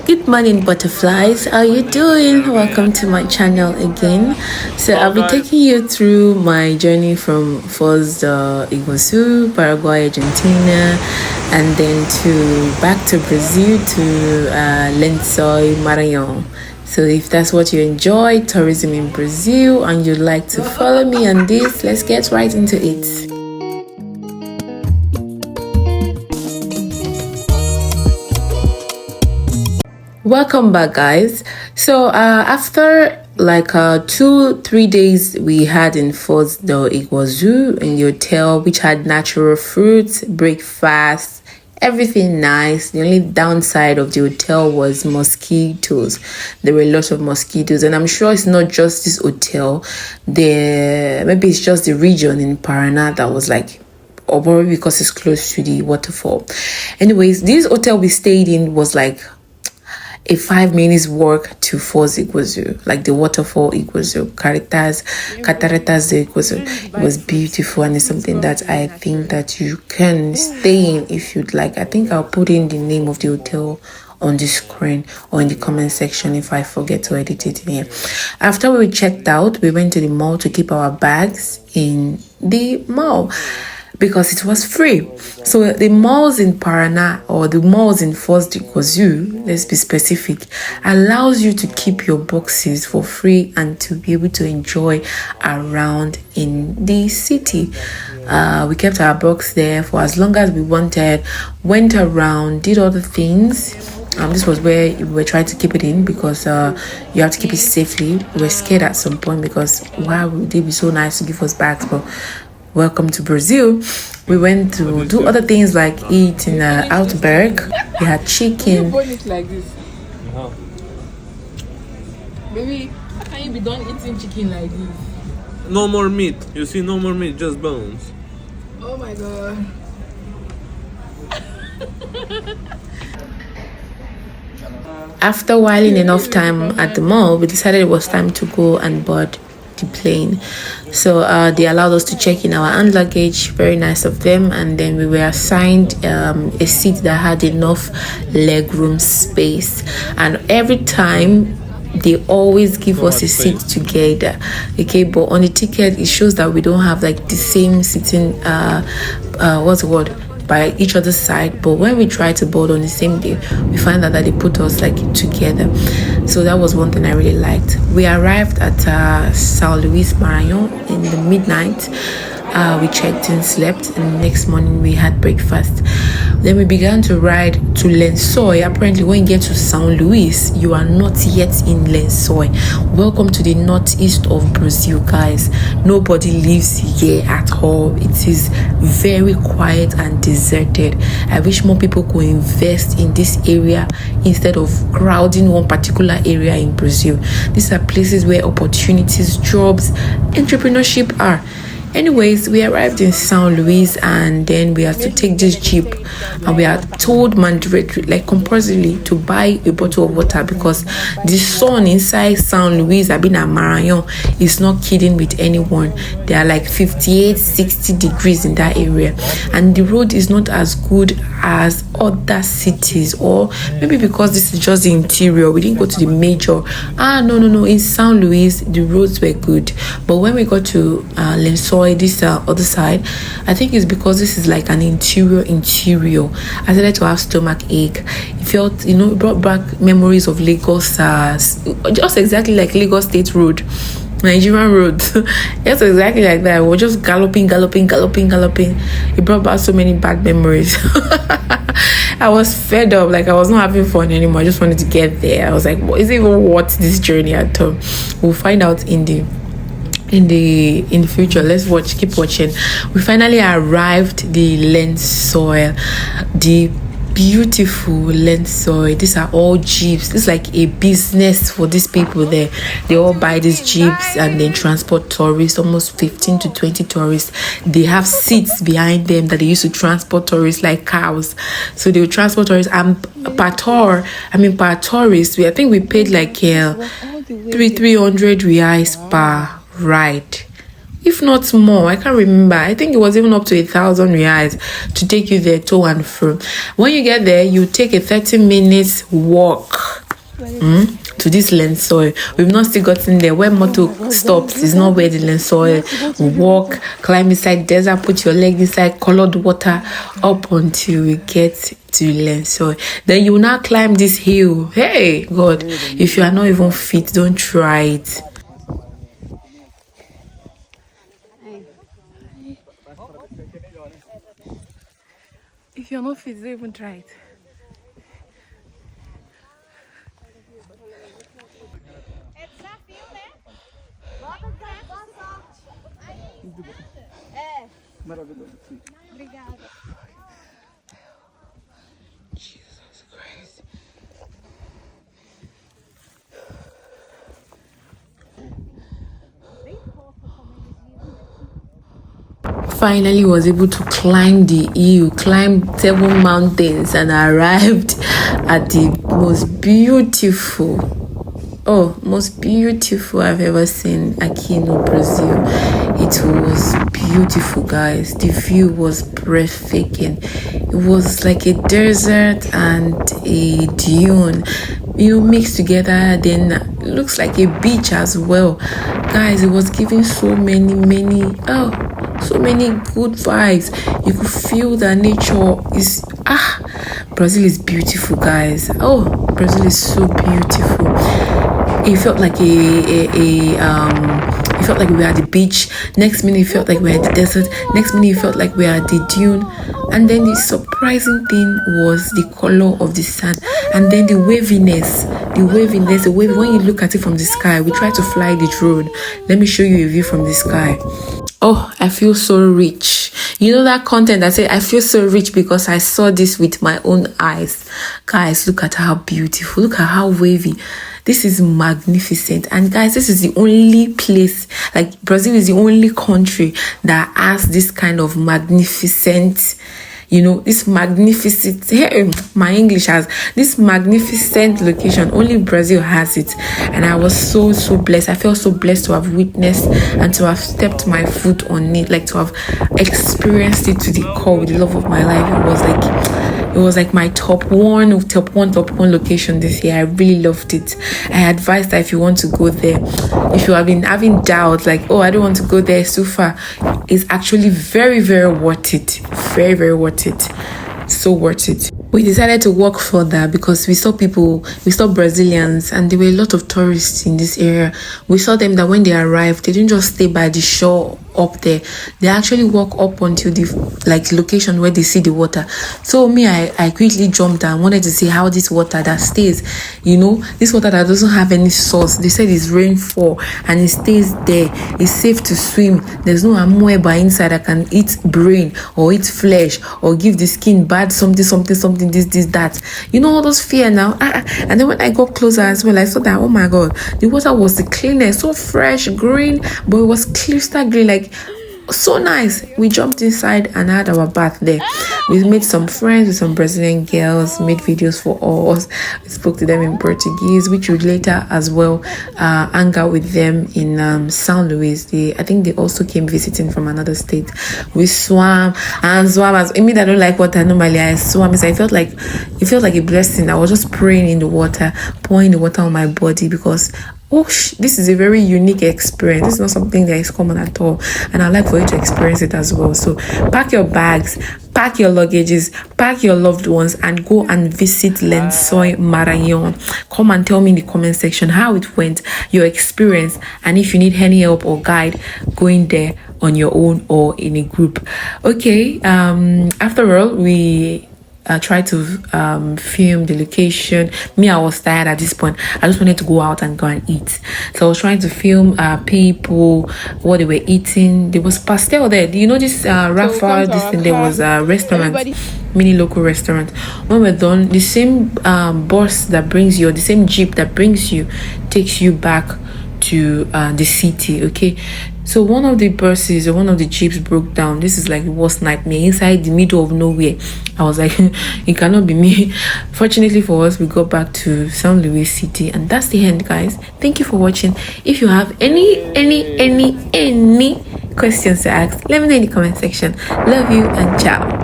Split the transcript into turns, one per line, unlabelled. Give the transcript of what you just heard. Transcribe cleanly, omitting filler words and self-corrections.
Good morning, butterflies. How you doing? Welcome to my channel again. So I'll be taking you through my journey from first Iguaçu, Paraguay, Argentina, and then to back to Brazil to Lençóis Maranhão. So if that's what you enjoy, tourism in Brazil, and you'd like to follow me on this, let's get right into it. Welcome back, guys. So after like 2-3 days we had in Foz do Iguaçu in the hotel, which had natural fruits, breakfast, everything nice. The only downside of the hotel was mosquitoes. There were a lot of mosquitoes, and I'm sure it's not just this hotel. Maybe it's just the region in Paraná that was like, or probably because it's close to the waterfall. Anyways, this hotel we stayed in was like a 5 minutes walk to Foz Iguaçu, like the waterfall Iguaçu, Cataratas de Iguaçu. It was beautiful, and it's something that I think that you can stay in if you'd like. I think I'll put in the name of the hotel on the screen or in the comment section if I forget to edit it in here. After we checked out, we went to the mall to keep our bags in the mall, because it was free. So the malls in Paraná, or the malls in Foz do Iguaçu, let's be specific, allows you to keep your boxes for free and to be able to enjoy around in the city. We kept our box there for as long as we wanted, went around, did all the things. This was where we were trying to keep it in, because you have to keep it safely. We were scared at some point because why would they be so nice to give us bags? But welcome to Brazil. We went to do other things like eat in Outback. We had chicken.
Like this. Baby, how can you be done eating chicken like this?
No more meat. You see, no more meat, just bones.
Oh my god.
After whiling enough time at the mall, we decided it was time to go and board the plane. So they allowed us to check in our hand luggage, very nice of them, and then we were assigned a seat that had enough legroom space. And every time they always give us a seat together, okay, but on the ticket it shows that we don't have like the same sitting what's the word, by each other's side. But when we try to board on the same day, we find out that they put us like together. So that was one thing I really liked. We arrived at São Luís Maranhão in the midnight. We checked in, slept, and the next morning we had breakfast. Then we began to ride to Lençóis. Apparently when you get to São Luís, you are not yet in Lençóis. Welcome to the northeast of Brazil, guys. Nobody lives here at all. It is very quiet and deserted. I wish more people could invest in this area instead of crowding one particular area in Brazil. These are places where opportunities, jobs, entrepreneurship are. Anyways, we arrived in São Luís, and then we had to take this jeep, and we are told mandatory, like compulsorily, to buy a bottle of water, because the sun inside São Luís, I've been at Maranhão, is not kidding with anyone. There are like 58-60 degrees in that area, and the road is not as good as other cities, or maybe because this is just the interior, we didn't go to the major. No, in São Luís the roads were good, but when we got to Lençóis, this other side, I think it's because this is like an interior. I started to have stomach ache. It felt, it brought back memories of Lagos, just exactly like Lagos State Road, Nigerian road. Just exactly like that. We were just galloping. It brought back so many bad memories. I was fed up, like I was not having fun anymore. I just wanted to get there. I was like, is it even worth this journey at all? We'll find out in the future. Let's keep watching. We finally arrived the Lençóis, the beautiful Lençóis. These are all jeeps. It's like a business for these people there. They all buy these jeeps and then transport tourists, almost 15 to 20 tourists. They have seats behind them that they used to transport tourists like cows. So they will transport tourists, and per tourist, I think we paid like 300 reais per ride, if not more. I can't remember. I think it was even up to 1,000 reais to take you there to and from. When you get there, you take a 30 minutes walk to this Lençóis. We've not still gotten there. Where motor stops is not where the Lençóis. Walk, climb inside desert, put your leg inside colored water up until we get to Lençóis. Then you will now climb this hill. Hey, God, if you are not even fit, don't try it. If you're not fit, don't even try it. Jesus Christ. Finally was able to climb the hill, climbed 7 mountains, and arrived at the most beautiful I've ever seen Aquino, Brazil. It was beautiful, guys. The view was breathtaking. It was like a desert and a dune, mixed together. Then it looks like a beach as well, guys. It was giving so many good vibes. You could feel that nature is Brazil is beautiful, guys. Brazil is so beautiful. It felt like it felt like we were at the beach. Next minute it felt like we were at the desert. Next minute it felt like we were at the dune. And then the surprising thing was the color of the sand, and then the waviness. When you look at it from the sky, we try to fly the drone. Let me show you a view from the sky. I feel so rich. You know that content that say I feel so rich because I saw this with my own eyes. Guys, look at how beautiful. Look at how wavy. This is magnificent. And guys, this is the only place, like Brazil is the only country that has this kind of magnificent, this magnificent, my English has this magnificent location. Only Brazil has it. And I was so blessed. I felt so blessed to have witnessed and to have stepped my foot on it, like to have experienced it to the core with the love of my life. It was like my top one location this year. I really loved it. I advise that if you want to go there, if you have been having doubts, like, I don't want to go there, it's too far, it's actually very, very worth it. Very, very worth it. So worth it. We decided to walk further because we saw Brazilians, and there were a lot of tourists in this area. We saw them that when they arrived, they didn't just stay by the shore up there. They actually walk up until the location where they see the water. So me, I quickly jumped and wanted to see how this water that stays, this water that doesn't have any source. They said it's rainfall and it stays there. It's safe to swim. There's no amoeba inside that can eat brain or eat flesh or give the skin bad something, this, that. All those fear now. And then when I got closer as well, I saw that, oh my God, the water was the cleanest, so fresh, green, but it was crystal green, like so nice. We jumped inside and had our bath there. We made some friends with some Brazilian girls, made videos for us. We spoke to them in Portuguese, which would later as well hang out with them in São Luís. I think they also came visiting from another state. We swam. I mean, I don't like water normally. I swam, so it felt like a blessing. I was just praying in the water, pouring the water on my body, because this is a very unique experience. This is not something that is common at all, and I'd like for you to experience it as well. So pack your bags, pack your luggages, pack your loved ones, and go and visit Lençóis Maranhão. Come and tell me in the comment section how it went, your experience, and if you need any help or guide going there on your own or in a group. Okay, after all, we tried to film the location. Me, I was tired at this point. I just wanted to go out and go and eat. So I was trying to film people, what they were eating. There was pastel there. Do you know this Rafa? There was a restaurant, mini local restaurant. When we're done, the same bus that brings you, or the same jeep that brings you, takes you back to the city. Okay, so one of the buses or one of the jeeps broke down. This is like the worst nightmare, inside the middle of nowhere. I was like, it cannot be me. Fortunately for us, we got back to São Luís city, and that's the end, guys. Thank you for watching. If you have any questions to ask, let me know in the comment section. Love you and ciao.